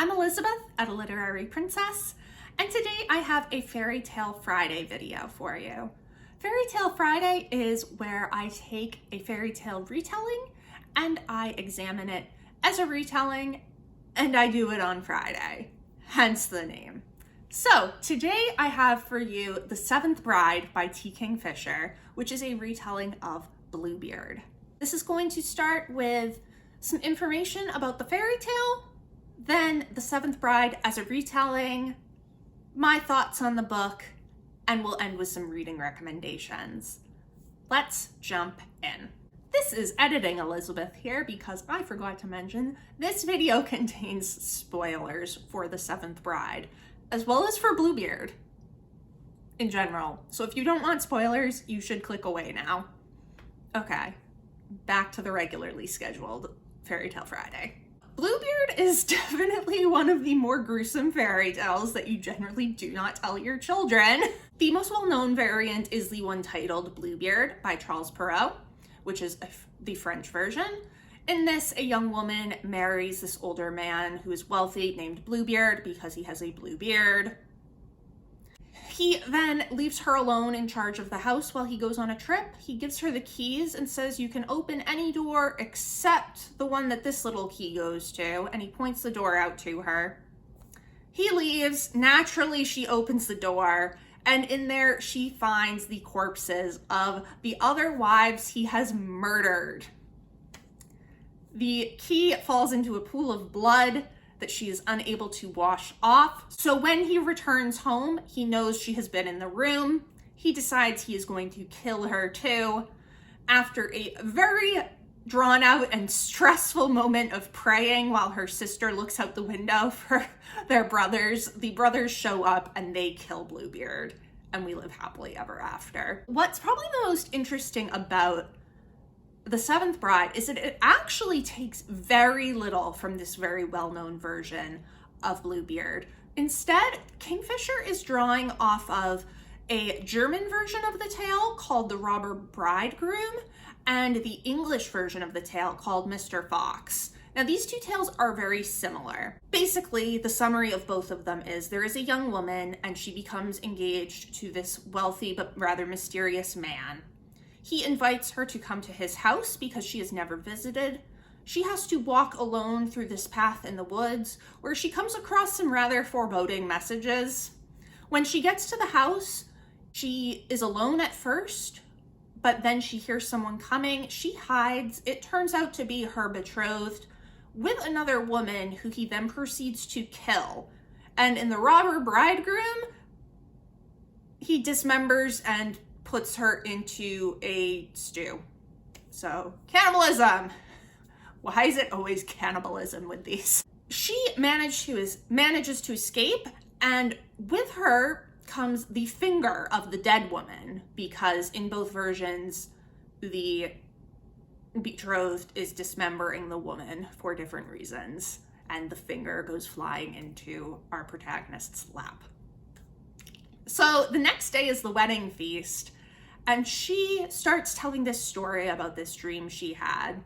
I'm Elizabeth at A Literary Princess, and today I have a Fairy Tale Friday video for you. Fairy Tale Friday is where I take a fairy tale retelling and I examine it as a retelling, and I do it on Friday, hence the name. So today I have for you The Seventh Bride by Kingfisher, which is a retelling of Bluebeard. This is going to start with some information about the fairy tale, then The Seventh Bride as a retelling, my thoughts on the book, and we'll end with some reading recommendations. Let's jump in. This is Editing Elizabeth here because I forgot to mention this video contains spoilers for The Seventh Bride, as well as for Bluebeard in general. So if you don't want spoilers, you should click away now. Okay, back to the regularly scheduled Fairy Tale Friday. Bluebeard is definitely one of the more gruesome fairy tales that you generally do not tell your children. The most well-known variant is the one titled Bluebeard by Charles Perrault, which is the French version. In this, a young woman marries this older man who is wealthy named Bluebeard because he has a blue beard. He then leaves her alone in charge of the house while he goes on a trip. He gives her the keys and says you can open any door except the one that this little key goes to, and he points the door out to her. He leaves. Naturally, she opens the door, and in there she finds the corpses of the other wives he has murdered. The key falls into a pool of blood that she is unable to wash off. So when he returns home, he knows she has been in the room. He decides he is going to kill her too. After a very drawn out and stressful moment of praying while her sister looks out the window for their brothers, the brothers show up and they kill Bluebeard, and we live happily ever after. What's probably the most interesting about The Seventh Bride is that it actually takes very little from this very well-known version of Bluebeard. Instead, Kingfisher is drawing off of a German version of the tale called The Robber Bridegroom and the English version of the tale called Mr. Fox. Now, these two tales are very similar. Basically, the summary of both of them is there is a young woman and she becomes engaged to this wealthy but rather mysterious man. He invites her to come to his house because she has never visited. She has to walk alone through this path in the woods where she comes across some rather foreboding messages. When she gets to the house, she is alone at first, but then she hears someone coming. She hides. It turns out to be her betrothed with another woman who he then proceeds to kill. And in The Robber Bridegroom, he dismembers and puts her into a stew. So, cannibalism. Why is it always cannibalism with these? She manages to escape, and with her comes the finger of the dead woman, because in both versions, the betrothed is dismembering the woman for different reasons, and the finger goes flying into our protagonist's lap. So the next day is the wedding feast, and she starts telling this story about this dream she had.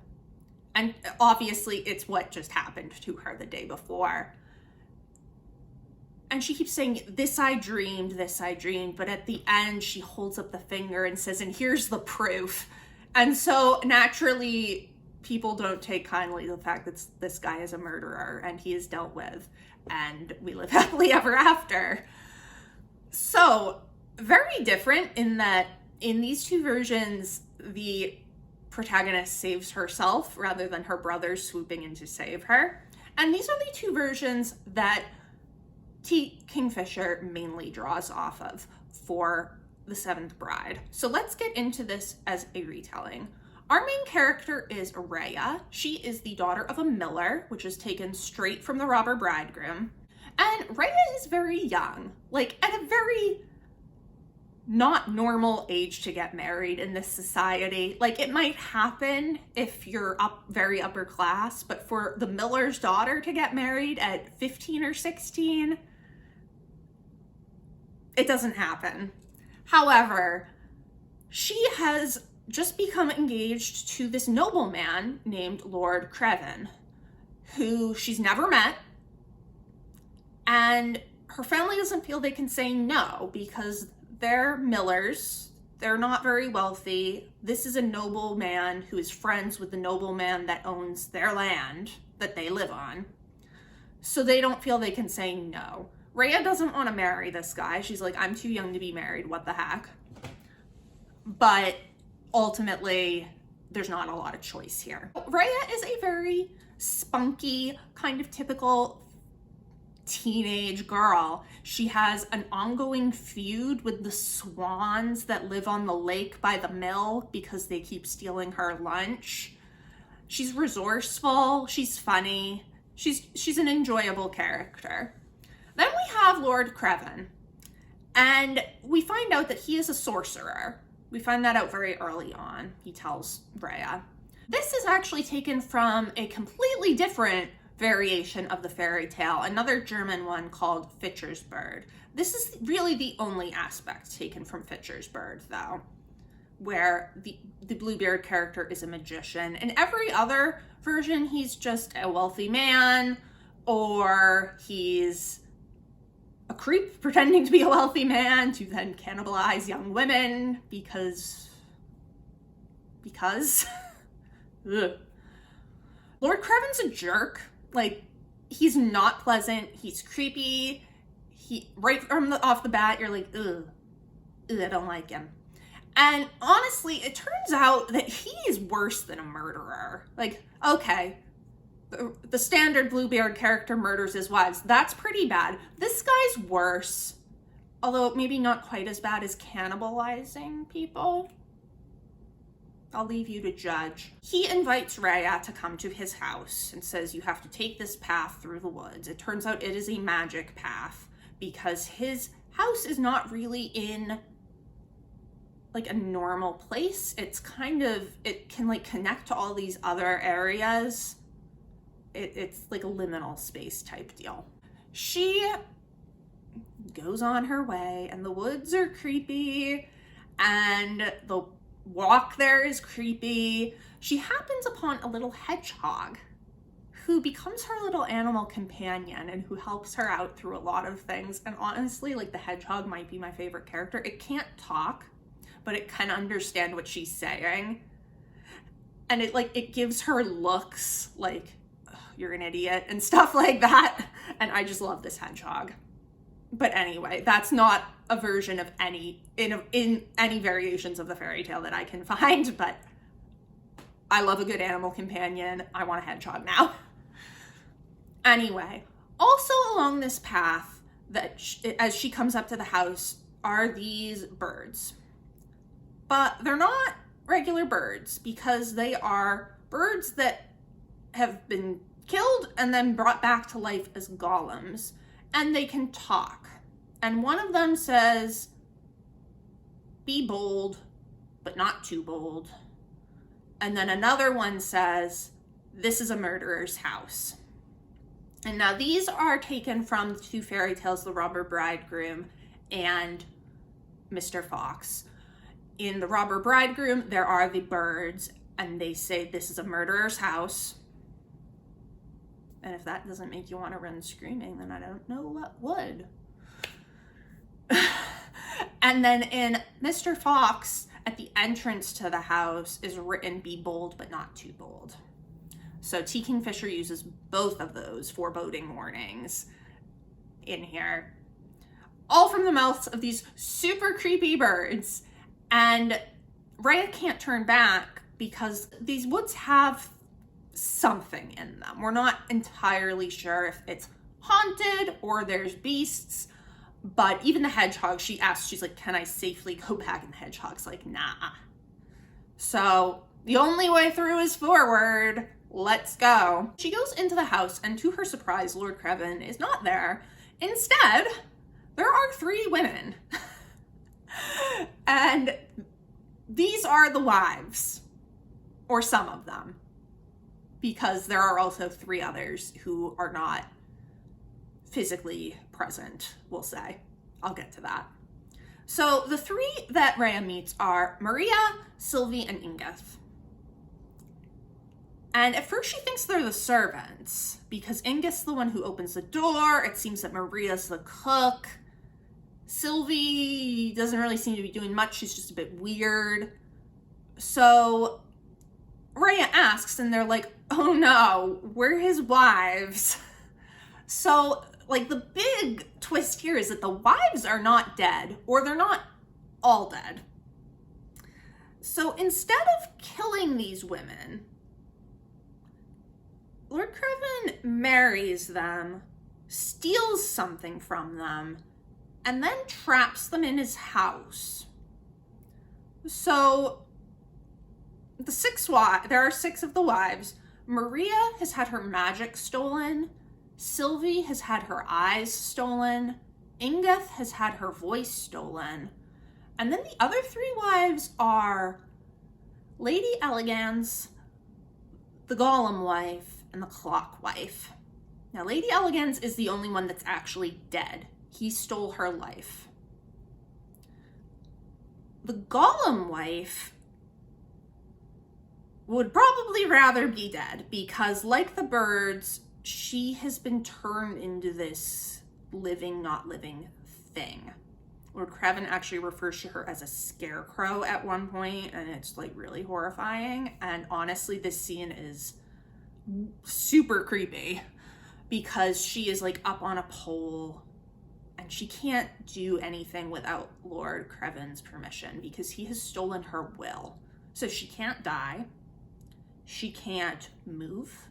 And obviously it's what just happened to her the day before. And she keeps saying, this I dreamed, but at the end she holds up the finger and says, and here's the proof. And so naturally people don't take kindly to the fact that this guy is a murderer and he is dealt with, and we live happily ever after. So, very different in that in these two versions, the protagonist saves herself rather than her brothers swooping in to save her. And these are the two versions that Kingfisher mainly draws off of for The Seventh Bride. So let's get into this as a retelling. Our main character is Rhea. She is the daughter of a miller, which is taken straight from The Robber Bridegroom. And Rhea is very young, like at a very not normal age to get married in this society. Like, it might happen if you're very upper class, but for the miller's daughter to get married at 15 or 16, it doesn't happen. However, she has just become engaged to this nobleman named Lord Creven, who she's never met, And her family doesn't feel they can say no because they're millers. They're not very wealthy. This is a nobleman who is friends with the nobleman that owns their land that they live on. So they don't feel they can say no. Rhea doesn't want to marry this guy. She's like, I'm too young to be married. What the heck? But ultimately, there's not a lot of choice here. Rhea is a very spunky, kind of typical teenage girl. She has an ongoing feud with the swans that live on the lake by the mill because they keep stealing her lunch. She's resourceful, she's funny, she's an enjoyable character. Then we have Lord Creven, and we find out that he is a sorcerer. We find that out very early on, he tells Rhea. This is actually taken from a completely different variation of the fairy tale, another German one called Fitcher's Bird. This is really the only aspect taken from Fitcher's Bird, though, where the Bluebeard character is a magician. In every other version, he's just a wealthy man, or he's a creep pretending to be a wealthy man to then cannibalize young women because Ugh. Lord Creven's a jerk. Like, he's not pleasant, he's creepy, right from off the bat, you're like, ugh, I don't like him. And honestly, it turns out that he is worse than a murderer. Like, okay, the standard Bluebeard character murders his wives, that's pretty bad. This guy's worse, although maybe not quite as bad as cannibalizing people. I'll leave you to judge. He invites Rhea to come to his house and says, you have to take this path through the woods. It turns out it is a magic path because his house is not really in like a normal place. It's kind of, it can like connect to all these other areas. It's like a liminal space type deal. She goes on her way and the woods are creepy and the walk there is creepy. She happens upon a little hedgehog who becomes her little animal companion and who helps her out through a lot of things. And honestly, like, the hedgehog might be my favorite character. It can't talk, but it can understand what she's saying. And it gives her looks like, you're an idiot and stuff like that. And I just love this hedgehog. But anyway, that's not a version of any variations of the fairy tale that I can find, but I love a good animal companion. I want a hedgehog now. Anyway, also along this path, as she comes up to the house, are these birds. But they're not regular birds because they are birds that have been killed and then brought back to life as golems. And they can talk. And one of them says, be bold, but not too bold. And then another one says, this is a murderer's house. And now these are taken from the two fairy tales, The Robber Bridegroom and Mr. Fox. In The Robber Bridegroom, there are the birds, and they say, this is a murderer's house. And if that doesn't make you want to run screaming, then I don't know what would. And then in Mr. Fox, at the entrance to the house is written, be bold, but not too bold. So T. Kingfisher uses both of those foreboding warnings in here. All from the mouths of these super creepy birds. And Rhea can't turn back because these woods have something in them. We're not entirely sure if it's haunted or there's beasts, but even the hedgehog, she asks, she's like, can I safely go back? And the hedgehog's like, nah. So the only way through is forward. Let's go. She goes into the house, and to her surprise, Lord Creven is not there. Instead, there are 3 women. And these are the wives, or some of them, because there are also 3 others who are not physically present, we'll say. I'll get to that. So the 3 that Rhea meets are Maria, Sylvie, and Ingeth. And at first she thinks they're the servants because Ingeth's the one who opens the door. It seems that Maria's the cook. Sylvie doesn't really seem to be doing much. She's just a bit weird. So Rhea asks and they're like, oh no, we're his wives. So like the big twist here is that the wives are not dead, or they're not all dead. So instead of killing these women, Lord Craven marries them, steals something from them, and then traps them in his house. So there are 6 of the wives. Maria has had her magic stolen. Sylvie has had her eyes stolen. Ingeth has had her voice stolen. And then the other 3 wives are Lady Elegans, the Golem wife, and the Clock wife. Now, Lady Elegans is the only one that's actually dead. He stole her life. The Golem wife would probably rather be dead because, like the birds, she has been turned into this living, not living thing. Lord Craven actually refers to her as a scarecrow at one point, and it's like really horrifying. And honestly, this scene is super creepy because she is like up on a pole and she can't do anything without Lord Craven's permission because he has stolen her will. So she can't die. She can't move.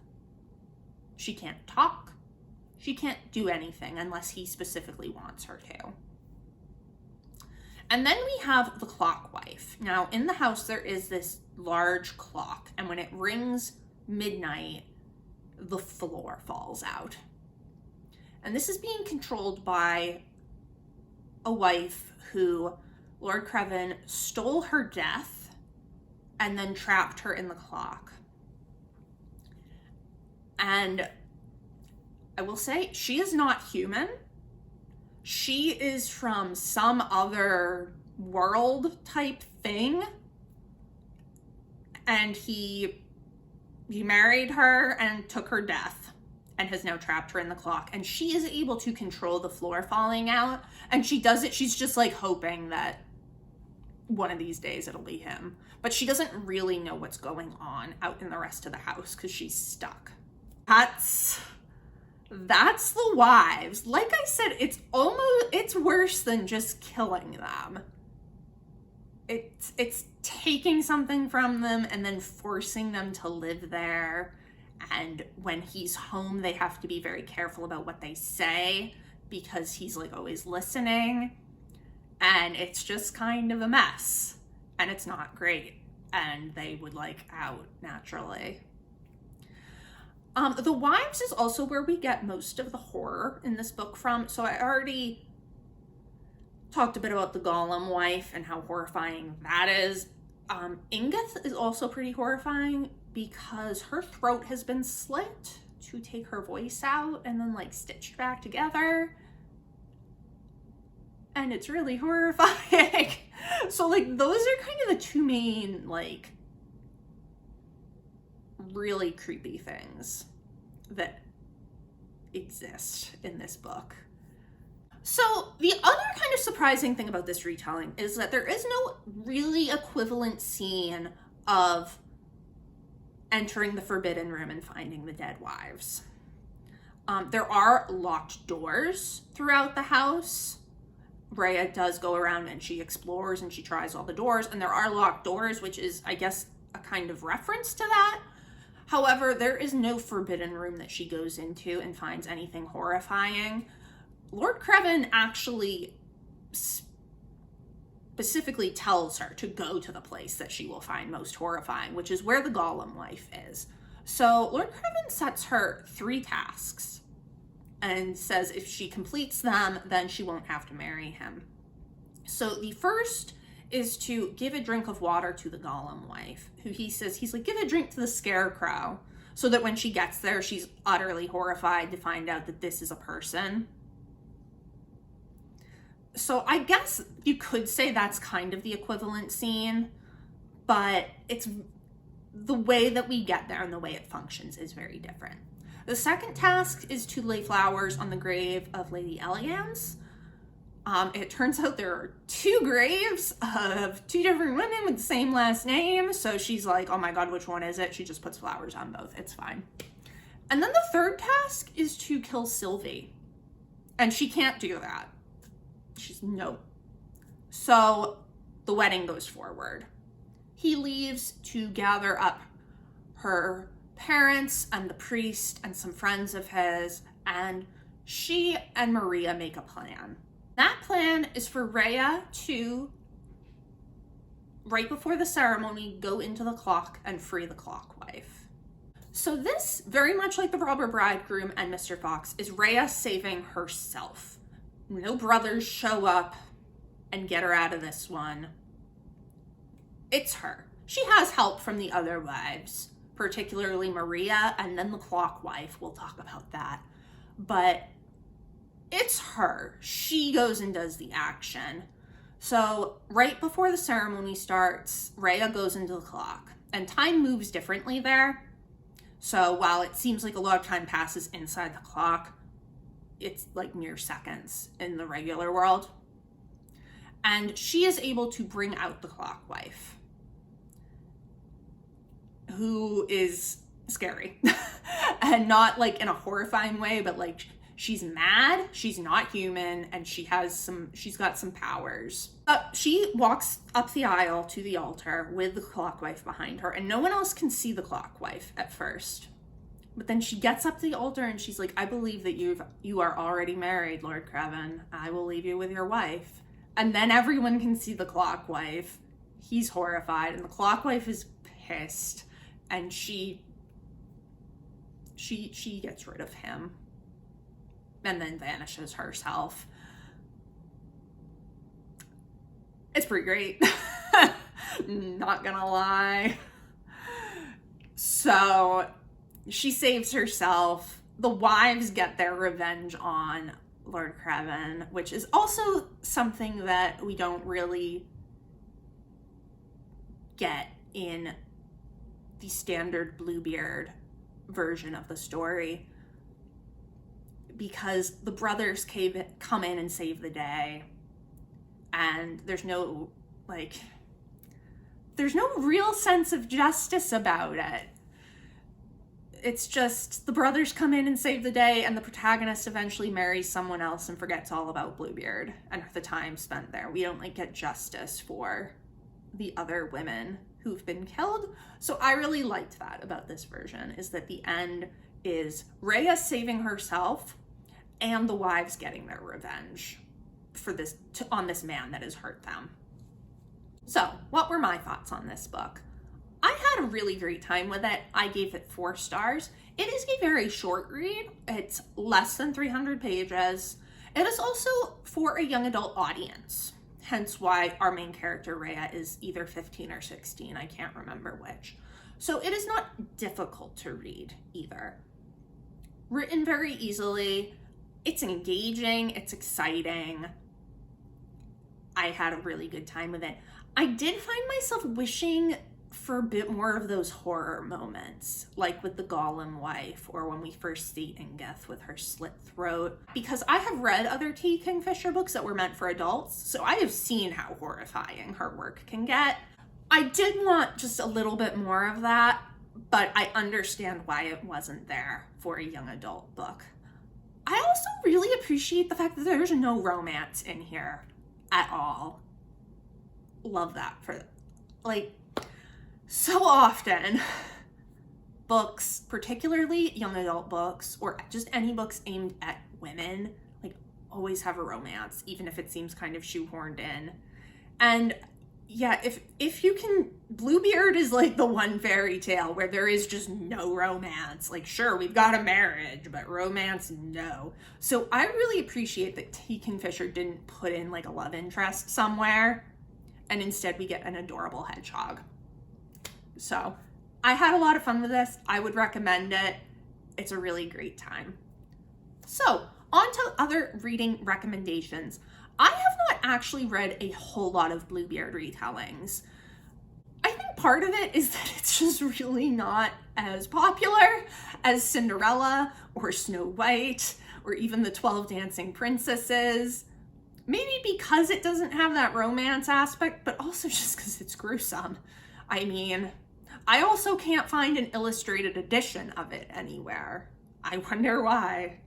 She can't talk. She can't do anything unless he specifically wants her to. And then we have the Clock wife. Now, in the house, there is this large clock, and when it rings midnight, the floor falls out. And this is being controlled by a wife who Lord Craven stole her death and then trapped her in the clock. And I will say, she is not human. She is from some other world type thing. And he married her and took her death and has now trapped her in the clock. And she is able to control the floor falling out. And she does it, she's just like hoping that one of these days it'll be him. But she doesn't really know what's going on out in the rest of the house because she's stuck. That's the wives. Like I said, it's worse than just killing them. It's taking something from them and then forcing them to live there. And when he's home, they have to be very careful about what they say because he's like always listening. And it's just kind of a mess. And it's not great. And they would like out naturally. The wives is also where we get most of the horror in this book from. So I already talked a bit about the Golem wife and how horrifying that is. Ingeth is also pretty horrifying because her throat has been slit to take her voice out and then like stitched back together. And it's really horrifying. So like those are kind of the 2 main like really creepy things that exist in this book. So the other kind of surprising thing about this retelling is that there is no really equivalent scene of entering the Forbidden Room and finding the dead wives. There are locked doors throughout the house. Rhea does go around and she explores and she tries all the doors, and there are locked doors, which is, I guess, a kind of reference to that. However, there is no forbidden room that she goes into and finds anything horrifying. Lord Craven actually specifically tells her to go to the place that she will find most horrifying, which is where the Golem wife is. So Lord Craven sets her 3 tasks and says if she completes them, then she won't have to marry him. So the first is to give a drink of water to the Golem wife, who he's like, give a drink to the Scarecrow, so that when she gets there, she's utterly horrified to find out that this is a person. So I guess you could say that's kind of the equivalent scene, but the way that we get there and the way it functions is very different. The second task is to lay flowers on the grave of Lady Elians. It turns out there are 2 graves of 2 different women with the same last name. So she's like, oh my God, which one is it? She just puts flowers on both. It's fine. And then the third task is to kill Sylvie. And she can't do that. She's no. So the wedding goes forward. He leaves to gather up her parents and the priest and some friends of his, and she and Maria make a plan. That plan is for Rhea to, right before the ceremony, go into the clock and free the clockwife. So this, very much like the robber bridegroom and Mr. Fox, is Rhea saving herself. No brothers show up and get her out of this one. It's her. She has help from the other wives, particularly Maria, and then the clockwife. We'll talk about that. But it's her. She goes and does the action. So right before the ceremony starts, Rhea goes into the clock, and time moves differently there. So while it seems like a lot of time passes inside the clock, it's like mere seconds in the regular world. And she is able to bring out the clockwife, who is scary. And not like in a horrifying way, but like she's mad, she's not human, and she's got some powers. She walks up the aisle to the altar with the clockwife behind her, and no one else can see the clockwife at first. But then she gets up to the altar and she's like, I believe that you are already married, Lord Craven. I will leave you with your wife. And then everyone can see the clockwife. He's horrified, and the clockwife is pissed, and she gets rid of him and then vanishes herself. It's pretty great. Not gonna lie. So she saves herself. The wives get their revenge on Lord Craven, which is also something that we don't really get in the standard Bluebeard version of the story, because the brothers come in and save the day, and there's no real sense of justice about it. It's just the brothers come in and save the day, and the protagonist eventually marries someone else and forgets all about Bluebeard and the time spent there. We don't get justice for the other women who've been killed. So I really liked that about this version, is that the end is Rhea saving herself and the wives getting their revenge for on this man that has hurt them. So what were my thoughts on this book? I had a really great time with it. I gave it 4 stars. It is a very short read. It's less than 300 pages. It is also for a young adult audience, hence why our main character, Rhea, is either 15 or 16. I can't remember which. So it is not difficult to read either. Written very easily. It's engaging. It's exciting. I had a really good time with it. I did find myself wishing for a bit more of those horror moments, like with the Golem wife, or when we first see Ingeth with her slit throat, because I have read other T. Kingfisher books that were meant for adults, so I have seen how horrifying her work can get. I did want just a little bit more of that, but I understand why it wasn't there for a young adult book. I also really appreciate the fact that there's no romance in here at all. Love that for, so often books, particularly young adult books, or just any books aimed at women, always have a romance, even if it seems kind of shoehorned in. And yeah, if you can, Bluebeard is the one fairy tale where there is just no romance. Sure, we've got a marriage, but romance, no. So I really appreciate that T. Kingfisher didn't put in a love interest somewhere, and instead we get an adorable hedgehog. So I had a lot of fun with this. I would recommend it. It's a really great time. So on to other reading recommendations. I have not actually read a whole lot of Bluebeard retellings. I think part of it is that it's just really not as popular as Cinderella or Snow White or even the 12 Dancing Princesses. Maybe because it doesn't have that romance aspect, but also just because it's gruesome. I mean, I also can't find an illustrated edition of it anywhere. I wonder why.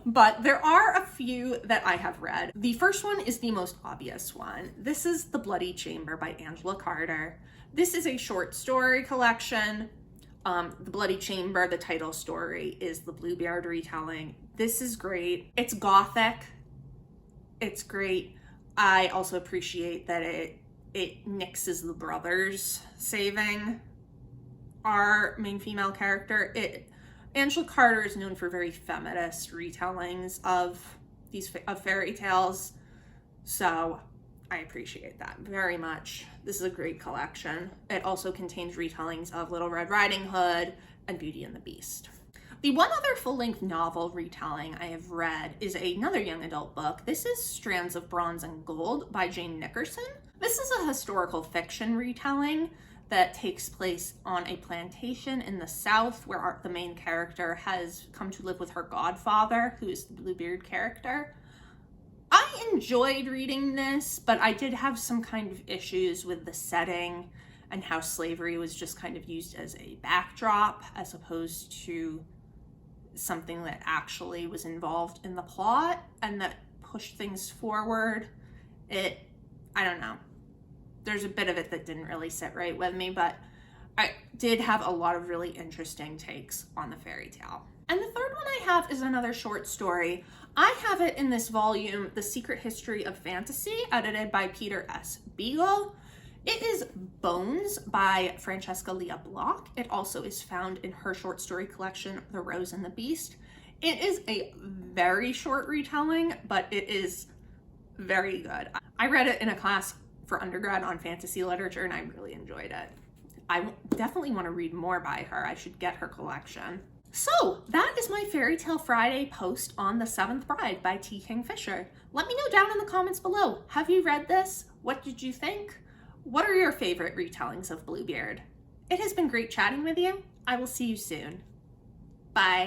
But there are a few that I have read. The first one is the most obvious one. This is The Bloody Chamber by Angela Carter. This is a short story collection. The Bloody Chamber, the title story, is the Bluebeard retelling. This is great. It's gothic. It's great. I also appreciate that it nixes the brothers saving our main female character. Angela Carter is known for very feminist retellings of fairy tales, so I appreciate that very much. This is a great collection. It also contains retellings of Little Red Riding Hood and Beauty and the Beast. The one other full-length novel retelling I have read is another young adult book. This is Strands of Bronze and Gold by Jane Nickerson. This is a historical fiction retelling that takes place on a plantation in the South where the main character has come to live with her godfather, who is the Bluebeard character. I enjoyed reading this, but I did have some kind of issues with the setting and how slavery was just kind of used as a backdrop as opposed to something that actually was involved in the plot and that pushed things forward. I don't know. There's a bit of it that didn't really sit right with me, but I did have a lot of really interesting takes on the fairy tale. And the third one I have is another short story. I have it in this volume, The Secret History of Fantasy, edited by Peter S. Beagle. It is Bones by Francesca Leah Block. It also is found in her short story collection, The Rose and the Beast. It is a very short retelling, but it is very good. I read it in a class for undergrad on fantasy literature, and I really enjoyed it. I definitely want to read more by her. I should get her collection. So that is my Fairy Tale Friday post on The Seventh Bride by T. Kingfisher. Let me know down in the comments below. Have you read this? What did you think? What are your favorite retellings of Bluebeard? It has been great chatting with you. I will see you soon. Bye.